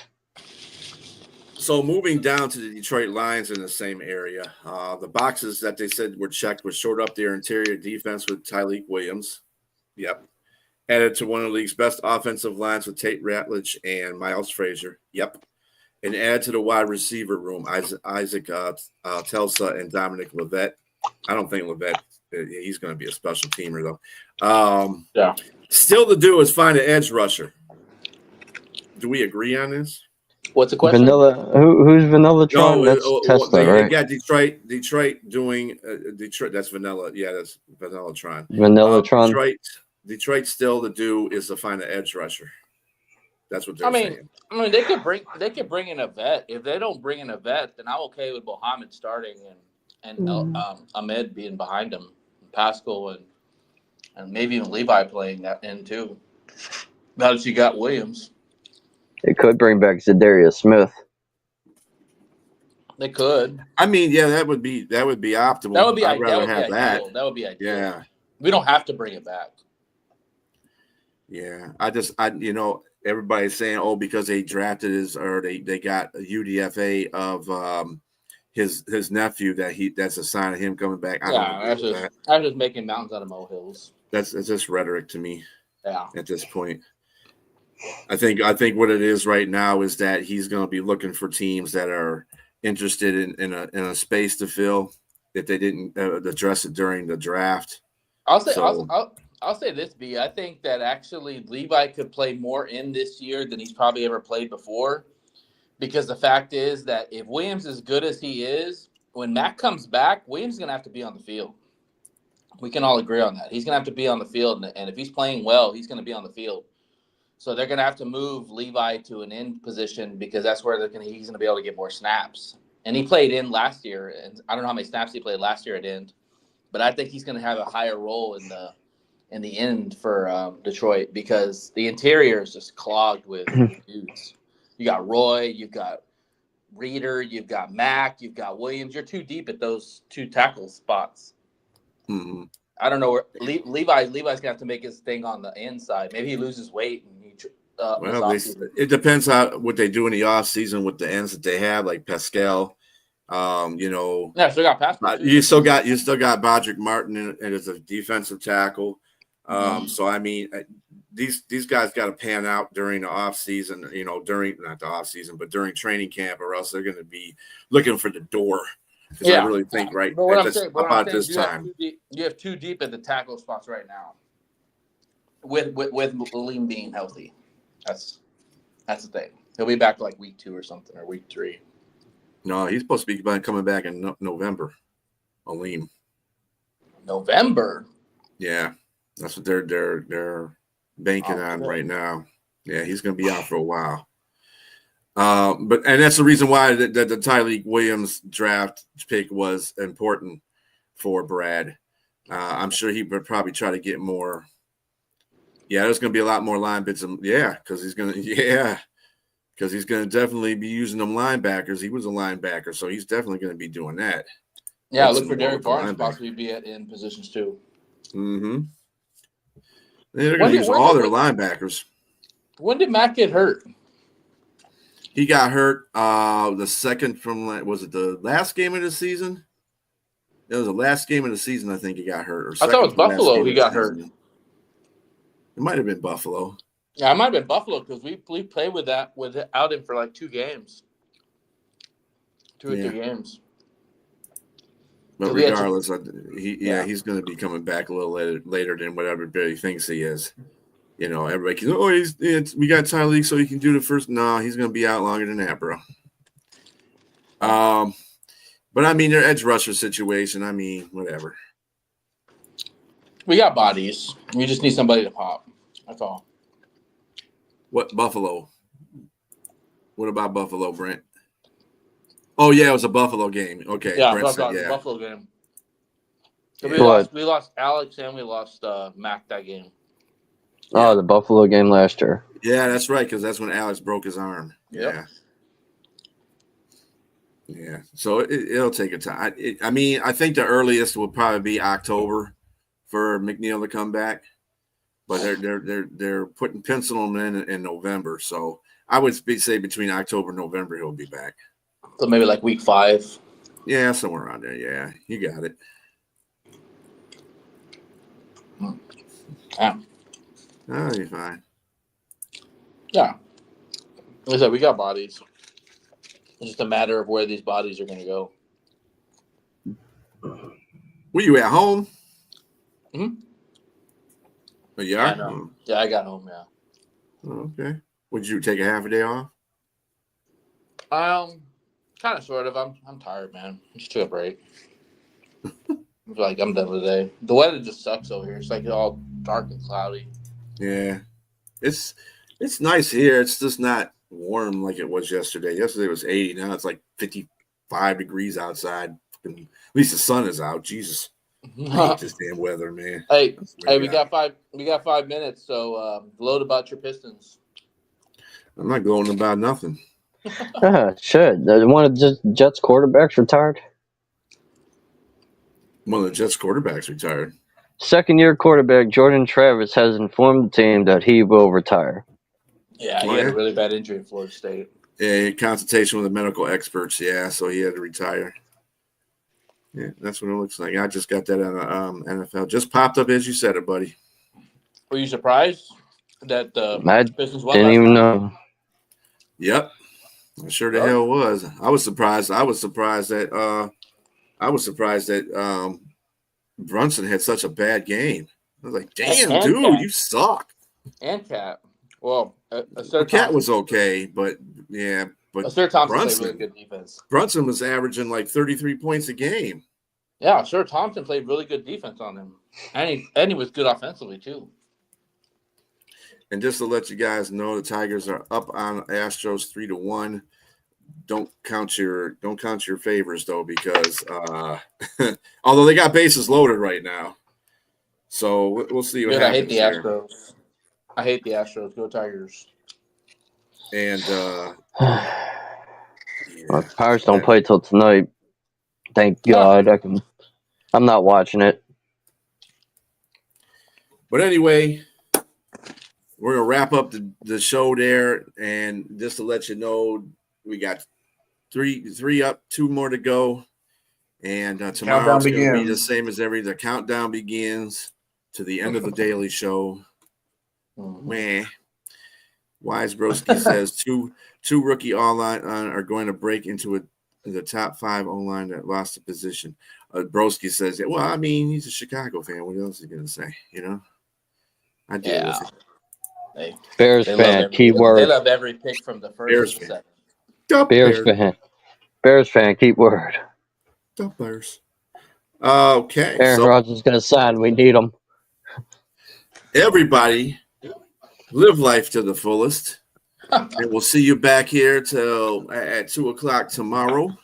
So moving down to the Detroit Lions in the same area, the boxes that they said were checked was short up their interior defense with Tyleek Williams. Yep. Added to one of the league's best offensive lines with Tate Ratledge and Miles Frazier. Yep. And add to the wide receiver room, Isaac Telsa and Dominic Levet. I don't think Levet, he's going to be a special teamer, though. Yeah. Still to do is find an edge rusher. Do we agree on this? What's the question? Who's Vanillatron? That's Tesla, right? Yeah, Detroit doing Detroit. That's Vanilla. Yeah, that's Vanillatron. Vanillatron. Detroit still to do is to find an edge rusher. That's what they're saying. I mean, they could bring in a vet. If they don't bring in a vet, then I'm okay with Mohammed starting and Ahmed being behind him, and Pascal and maybe even Levi playing that end too. Now that you got Williams. They could bring back Zadarius Smith. They could. I mean, yeah, that would be optimal. That would be I'd rather have ideal. that. That would be ideal. Yeah. We don't have to bring it back. Yeah. Everybody's saying, because they drafted they got a UDFA of his nephew that's a sign of him coming back. I'm just making mountains out of molehills. That's just rhetoric to me. Yeah. At this point. I think what it is right now is that he's going to be looking for teams that are interested in a space to fill if they didn't address it during the draft. I'll say this, B. I think that actually Levi could play more in this year than he's probably ever played before, because the fact is that if Williams is good as he is, when Mac comes back, Williams is going to have to be on the field. We can all agree on that. He's going to have to be on the field, and if he's playing well, he's going to be on the field. So they're going to have to move Levi to an end position because that's where he's going to be able to get more snaps. And he played in last year, and I don't know how many snaps he played last year at end, but I think he's going to have a higher role in the end for Detroit because the interior is just clogged with dudes. You got Roy, you've got Reeder, you've got Mack, you've got Williams. You're too deep at those two tackle spots. Mm-hmm. I don't know where Levi's going to have to make his thing on the inside. Maybe he loses weight and it depends on what they do in the offseason with the ends that they have, like Pascal. Yeah, still got Pascal. You still got Bodrick Martin as a defensive tackle. So I mean, these guys got to pan out during the offseason. During not the offseason, but during training camp, or else they're going to be looking for the door. Because I really think about this time. You have too deep at the tackle spots right now. With Liam being healthy. That's the thing. He'll be back like week 2 or something, or week 3. No, he's supposed to be coming back in November. Aleem. November. Yeah, that's what they're banking on right now. Yeah, he's going to be out for a while. And that's the reason why the Tyleek Williams draft pick was important for Brad. I'm sure he would probably try to get more. Yeah, there's going to be a lot more line bits. Because he's going to definitely be using them linebackers. He was a linebacker, so he's definitely going to be doing that. Yeah, look for Derek Barnes to possibly be in positions too. Mm-hmm. They're going to use all their linebackers. When did Matt get hurt? He got hurt the second from, was it the last game of the season? It was the last game of the season, I think he got hurt. I thought it was Buffalo he got hurt. It might have been Buffalo. Yeah, it might have been Buffalo because we played without him for like 2 games. 2 or 3 games. But regardless, he's going to be coming back a little later than what everybody thinks he is. Everybody can, we got Tyleek so he can do the first. No, he's going to be out longer than that, bro. But I mean, their edge rusher situation, I mean, whatever. We got bodies. We just need somebody to pop. That's all. What, Buffalo? What about Buffalo, Brent? Oh, yeah, it was a Buffalo game. Okay. Yeah, Buffalo game. So we lost Alex and we lost Mac that game. Oh, the Buffalo game last year. Yeah, that's right, because that's when Alex broke his arm. Yep. Yeah, so it'll take a time. I mean, I think the earliest will probably be October for McNeil to come back, but they're putting penciling in November. So I would say between October and November he'll be back. So maybe like week 5. Yeah, somewhere around there. Yeah, you got it. Yeah. Oh, you're fine. Yeah. Like I said, we got bodies. It's just a matter of where these bodies are going to go. Were you at home? Mm-hmm. Oh, you are? Yeah, yeah, I got home, yeah. Oh, okay. Would you take a half a day off? Kind of, sort of. I'm tired, man. I just took a break. I'm like, I'm done with the day. The weather just sucks over here. It's like all dark and cloudy. Yeah. It's nice here. It's just not warm like it was yesterday. Yesterday was 80. Now it's like 55 degrees outside. At least the sun is out. Jesus. I hate this damn weather, man. Hey, we got 5 minutes, so gloat about your Pistons. I'm not gloating about nothing. Shit. One of the Jets quarterbacks retired. One of the Jets quarterbacks retired. Second-year quarterback Jordan Travis has informed the team that he will retire. Yeah, he had a really bad injury in Florida State. Yeah, consultation with the medical experts. Yeah, so he had to retire. Yeah, that's what it looks like. I just got that on NFL. Just popped up as you said it, buddy. Were you surprised that the Pistons won? Didn't even know. Yep, I sure the hell was. I was surprised. I was surprised that Brunson had such a bad game. I was like, damn, dude, Cat. You suck. And Cat. Well, Cat was okay, but yeah. But Sir Thompson played really good defense. Brunson was averaging like 33 points a game. Yeah, Sir Thompson played really good defense on him. And he was good offensively, too. And just to let you guys know, the Tigers are up on Astros 3-1. Don't count your favors though, because although they got bases loaded right now, so we'll see what happens. I hate the Astros. I hate the Astros. Go Tigers. And well, Pirates don't play till tonight. Thank God. I'm not watching it. But anyway, we're gonna wrap up the show there, and just to let you know, we got three up, 2 more to go, and tomorrow's going to be the same as the countdown begins to the end of the daily show. Man, Wise Broski says two rookie online are going to break into the top 5 online that lost the position. Broski says, well, I mean, he's a Chicago fan. What else is he going to say? You know, I deal with it. Bears fan, keyword. They love every pick from the first and second. Bears fan, keep word. Bears. Okay. Aaron Rodgers is going to sign. We need him. Everybody, live life to the fullest. And we'll see you back here at 2:00 tomorrow,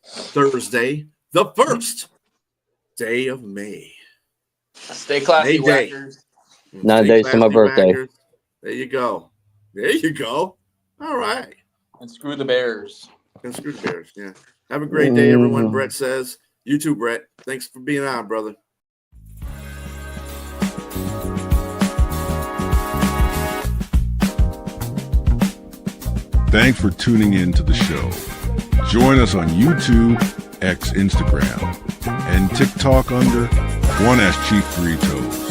Thursday, the 1st day of May. Stay classy, Whackers. 9 days to my birthday. Whackers. There you go. All right. And screw the Bears. Yeah. Have a great day, everyone. Brett says. You too, Brett. Thanks for being on, brother. Thanks for tuning in to the show. Join us on YouTube, X, Instagram, and TikTok under 1 Chief 3 Toes.